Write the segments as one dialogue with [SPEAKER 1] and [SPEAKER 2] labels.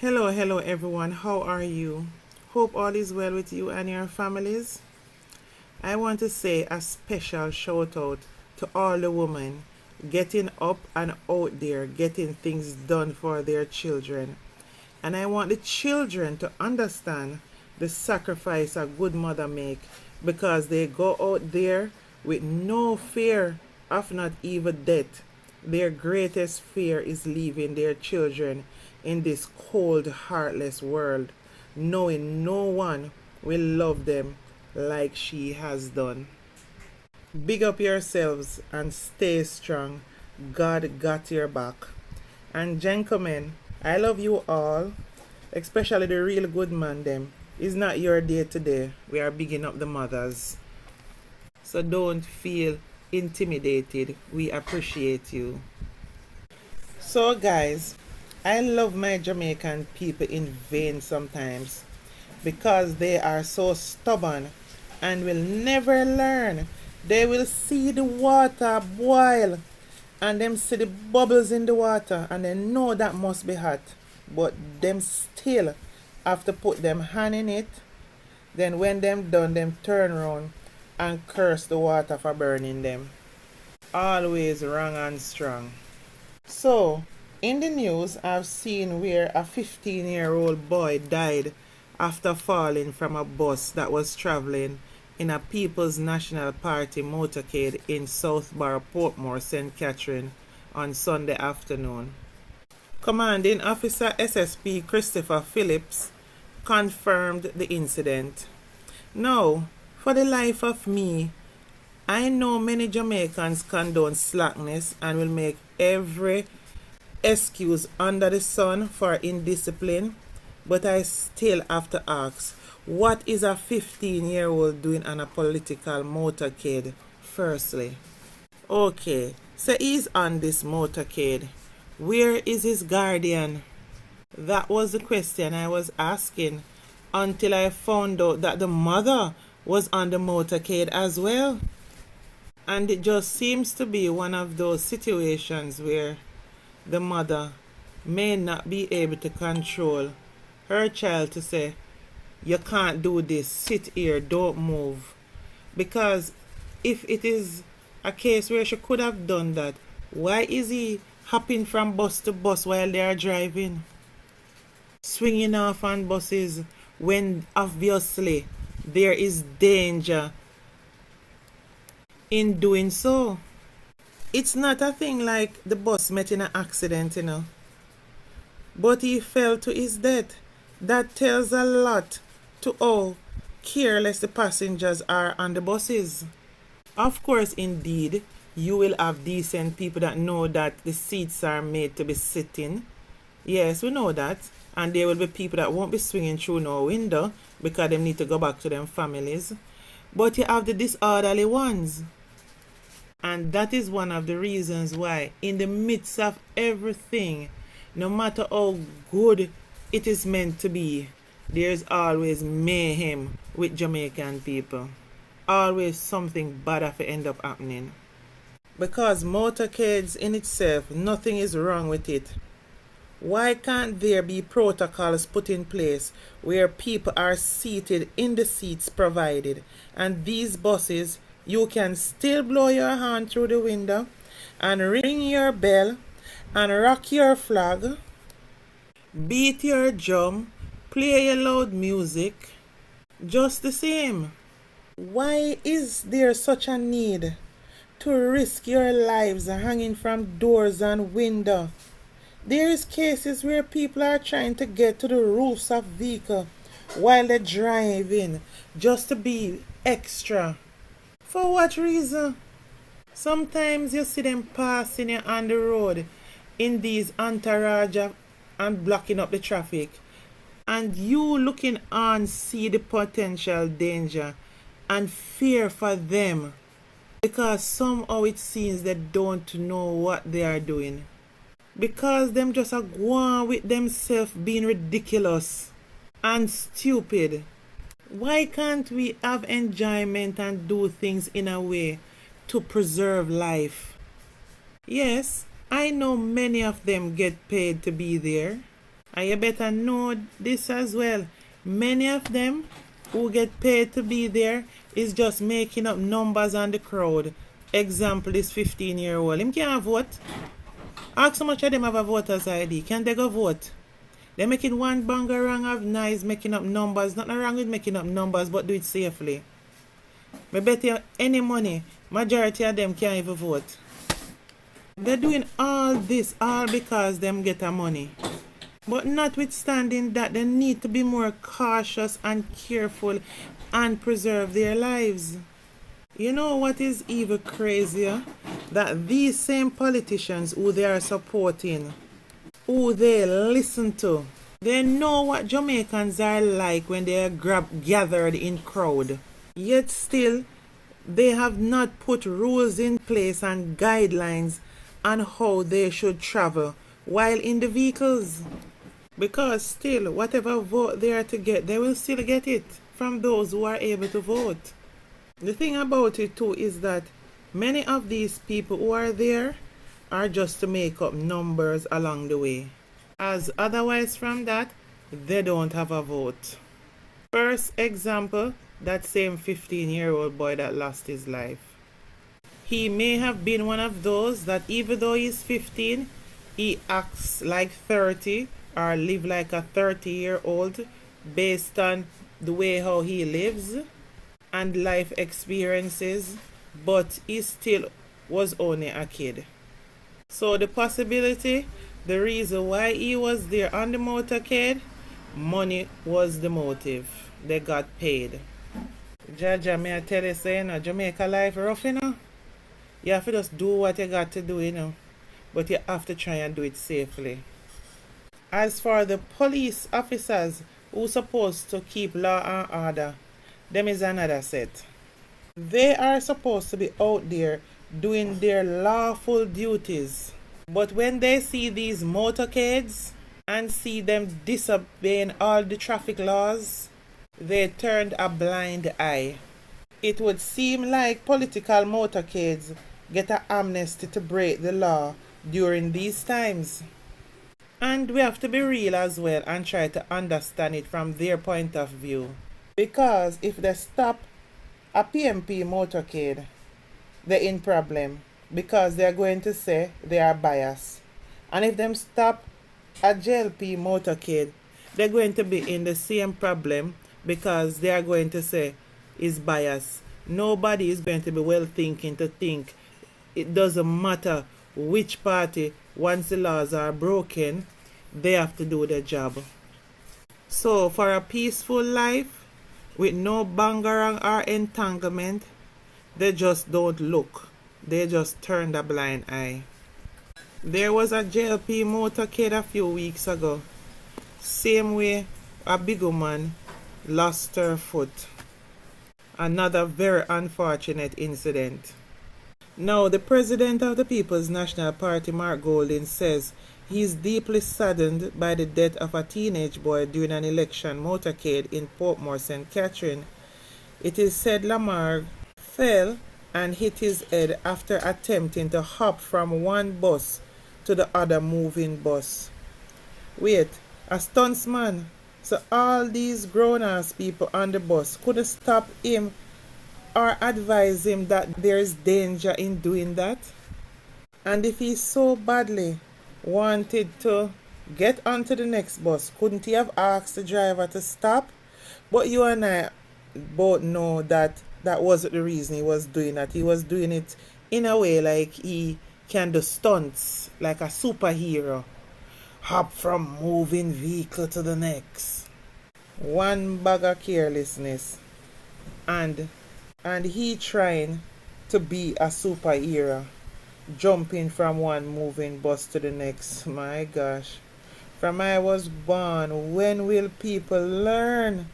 [SPEAKER 1] Hello everyone. How are you? Hope all is well with you and your families. I want to say a special shout out to all the women getting up and out there getting things done for their children. And I want the children to understand the sacrifice a good mother make because they go out there with no fear of not even death. Their greatest fear is leaving their children in this cold, heartless world, knowing no one will love them like she has done. Big up yourselves and stay strong. God got your back. And gentlemen, I love you all, especially the real good man them. It's not your day today. We are bigging up the mothers. So don't feel intimidated. We appreciate you. So guys, I love my Jamaican people in vain sometimes because they are so stubborn and will never learn. They will see the water boil and them see the bubbles in the water and they know that must be hot. But them still have to put them hand in it. Then when them done, them turn around and curse the water for burning them. Always wrong and strong. So, in the news, I've seen where a 15-year-old boy died after falling from a bus that was traveling in a People's National Party motorcade in Southborough, Portmore, St. Catherine on Sunday afternoon. Commanding Officer SSP Christopher Phillips confirmed the incident. Now, for the life of me, I know many Jamaicans condone slackness and will make every excuse under the sun for indiscipline, but I still have to ask, what is a 15-year-old doing on a political motorcade, firstly? Okay, so he's on this motorcade. Where is his guardian? That was the question I was asking until I found out that the mother was on the motorcade as well. And it just seems to be one of those situations where the mother may not be able to control her child to say, you can't do this, sit here, don't move. Because if it is a case where she could have done that, why is he hopping from bus to bus while they are driving? Swinging off on buses when obviously there is danger in doing so. It's not a thing like the bus met in an accident, but he fell to his death. That tells a lot to how careless the passengers are on the buses. Of course, indeed, you will have decent people that know that the seats are made to be sitting. Yes, we know that. And there will be people that won't be swinging through no window because they need to go back to their families. But you have the disorderly ones. And that is one of the reasons why, in the midst of everything, no matter how good it is meant to be, there's always mayhem with Jamaican people. Always something bad have to end up happening. Because motorcades in itself, nothing is wrong with it. Why can't there be protocols put in place where people are seated in the seats provided, and these buses you can still blow your horn through the window and ring your bell and rock your flag, beat your drum, play your loud music, just the same? Why is there such a need to risk your lives hanging from doors and windows? There is cases where people are trying to get to the roofs of vehicles while they're driving just to be extra. For what reason? Sometimes you see them passing you on the road in these entourage and blocking up the traffic, and you looking on see the potential danger and fear for them because somehow it seems they don't know what they are doing. Because them just are going with themselves being ridiculous and stupid. Why can't we have enjoyment and do things in a way to preserve life? Yes, I know many of them get paid to be there. And you better know this as well. Many of them who get paid to be there is just making up numbers on the crowd. Example, this 15-year-old. Him can't vote. Ask how much of them have a voter's ID. Can they go vote? They're making one banger wrong of nice making up numbers. Nothing wrong with making up numbers, but do it safely. I bet you any money, majority of them can't even vote. They're doing all this all because them get a money. But notwithstanding that, they need to be more cautious and careful and preserve their lives. You know what is even crazier? That these same politicians who they are supporting, who they listen to, they know what Jamaicans are like when they are gathered in crowd. Yet still, they have not put rules in place and guidelines on how they should travel while in the vehicles. Because still, whatever vote they are to get, they will still get it from those who are able to vote. The thing about it too is that many of these people who are there are just to make up numbers along the way. As otherwise from that, they don't have a vote. First example, that same 15-year-old boy that lost his life. He may have been one of those that even though he's 15, he acts like 30 or live like a 30-year-old based on the way how he lives and life experiences, but he still was only a kid. So the possibility, the reason why he was there on the motorcade, money was the motive. They got paid. Jaja, may I tell you, say, Jamaica life rough, You have to just do what you got to do, But you have to try and do it safely. As for the police officers who supposed to keep law and order, them is another set. They are supposed to be out there doing their lawful duties. But when they see these motorcades and see them disobeying all the traffic laws, they turned a blind eye. It would seem like political motorcades get an amnesty to break the law during these times. And we have to be real as well and try to understand it from their point of view. Because if they stop a PMP motorcade, they're in problem. Because they're going to say they are biased. And if them stop a JLP motorcade, they're going to be in the same problem because they are going to say it's biased. Nobody is going to be well thinking to think it doesn't matter which party, once the laws are broken, they have to do their job. So for a peaceful life with no bangarang or entanglement, they just don't look. They just turn a blind eye. There was a JLP motorcade a few weeks ago. Same way a big woman lost her foot. Another very unfortunate incident. Now, the president of the People's National Party, Mark Golding, says he is deeply saddened by the death of a teenage boy during an election motorcade in Portmore, St. Catherine. It is said Lamar fell and hit his head after attempting to hop from one bus to the other moving bus. Wait, a stuntsman? So all these grown-ass people on the bus couldn't stop him or advise him that there is danger in doing that? And if he so badly wanted to get onto the next bus, couldn't he have asked the driver to stop? But you and I both know that that wasn't the reason he was doing that. He was doing it in a way like he can do stunts, like a superhero. Hop from moving vehicle to the next. One bag of carelessness. And he trying to be a superhero, jumping from one moving bus to the next. My gosh. From I was born, when will people learn?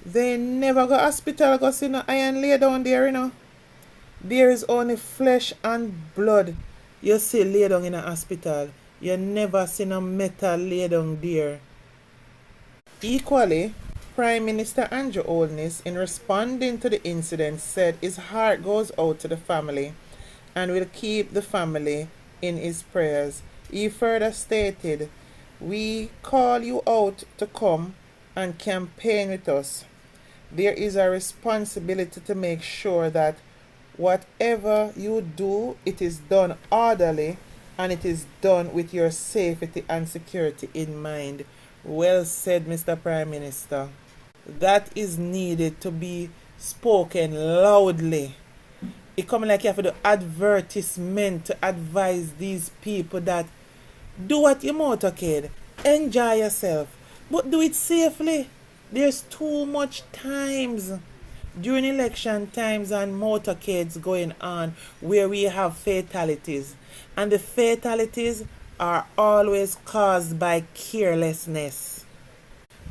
[SPEAKER 1] They never go hospital go see no iron lay down there, There is only flesh and blood you see lay down in a hospital. You never see no metal lay down there. Equally, Prime Minister Andrew Holness, in responding to the incident, said his heart goes out to the family and will keep the family in his prayers. He further stated We call you out to come and campaign with us. There is a responsibility to make sure that whatever you do, it is done orderly and it is done with your safety and security in mind. Well said, Mr. Prime Minister. That is needed to be spoken loudly. It come like you have to do advertisement to advise these people that do what you motorcade, enjoy yourself, but do it safely. There's too much times during election times and motorcades going on where we have fatalities, and the fatalities are always caused by carelessness.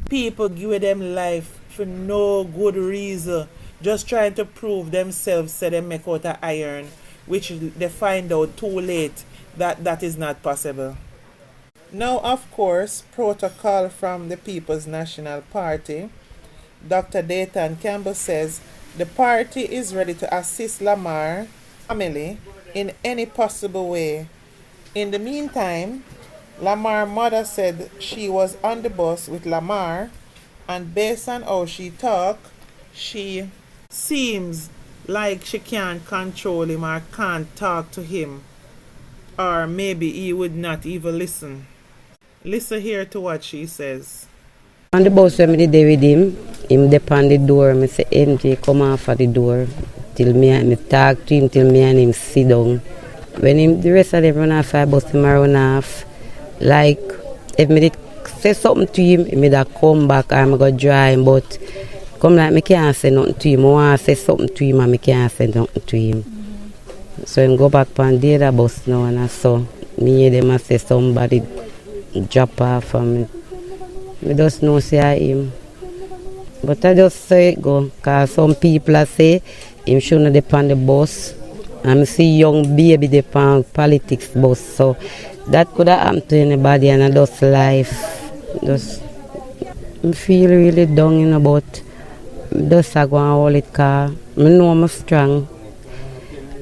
[SPEAKER 1] People give them life for no good reason, just trying to prove themselves so they make out of iron, which they find out too late that that is not possible. Now, of course, protocol from the People's National Party, Dr. Dayton Campbell says the party is ready to assist Lamar family in any possible way. In the meantime, Lamar's mother said she was on the bus with Lamar, and based on how she talked, she seems like she can't control him or can't talk to him, or maybe he would not even listen. Listen here to what she says.
[SPEAKER 2] On the bus when I dey with him dey on the door. I say, Henri, come off of the door. Till me talk to him, till me and him sit down. When the rest of them run off, I bust him run off. Like, if me did say something to him, he may come back and I go dry him. But come like me can't say nothing to him. I want to say something to him and me can't say nothing to him. So him go back on the other bus now and I saw me hear them and say somebody drop off and me just know say him. But I just say it go, because some people say him shouldn't depend on the bus. And I see young baby depend politics bus. So that could have happened to anybody and I just life. Just I feel really down, but just I go and hold it because I know I'm strong.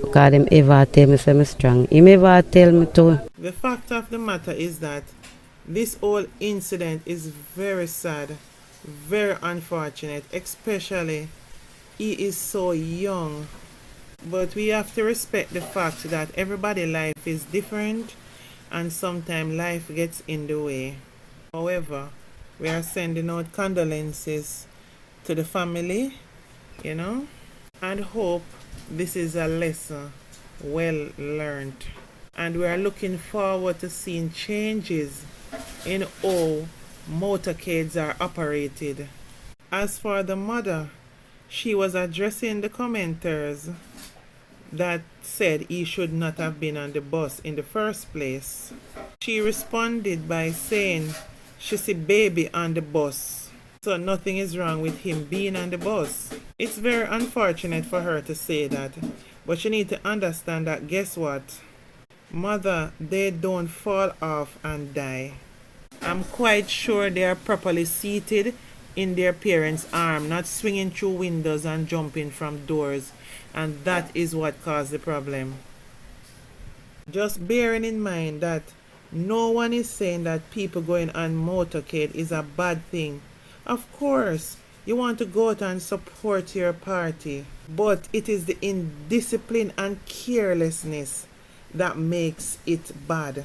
[SPEAKER 2] Because them ever tell me say I'm strong. Him ever tell me to.
[SPEAKER 1] The fact of the matter is that this whole incident is very sad, very unfortunate, especially he is so young. But we have to respect the fact that everybody's life is different and sometimes life gets in the way. However, we are sending out condolences to the family, and hope this is a lesson well learned. And we are looking forward to seeing changes in how motorcades are operated. As for the mother, she was addressing the commenters that said he should not have been on the bus in the first place. She responded by saying she see baby on the bus, so nothing is wrong with him being on the bus. It's very unfortunate for her to say that, but you need to understand that guess what? Mother, they don't fall off and die. I'm quite sure they are properly seated in their parents' arm, not swinging through windows and jumping from doors, and that is what caused the problem. Just bearing in mind that no one is saying that people going on motorcade is a bad thing. Of course, you want to go out and support your party, but it is the indiscipline and carelessness that makes it bad.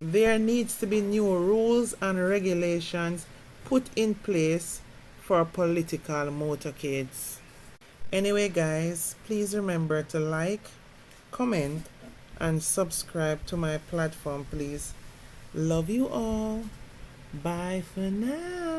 [SPEAKER 1] There needs to be new rules and regulations put in place for political motorcades. Anyway guys, please remember to like, comment and subscribe to my platform please. Love you all. Bye for now.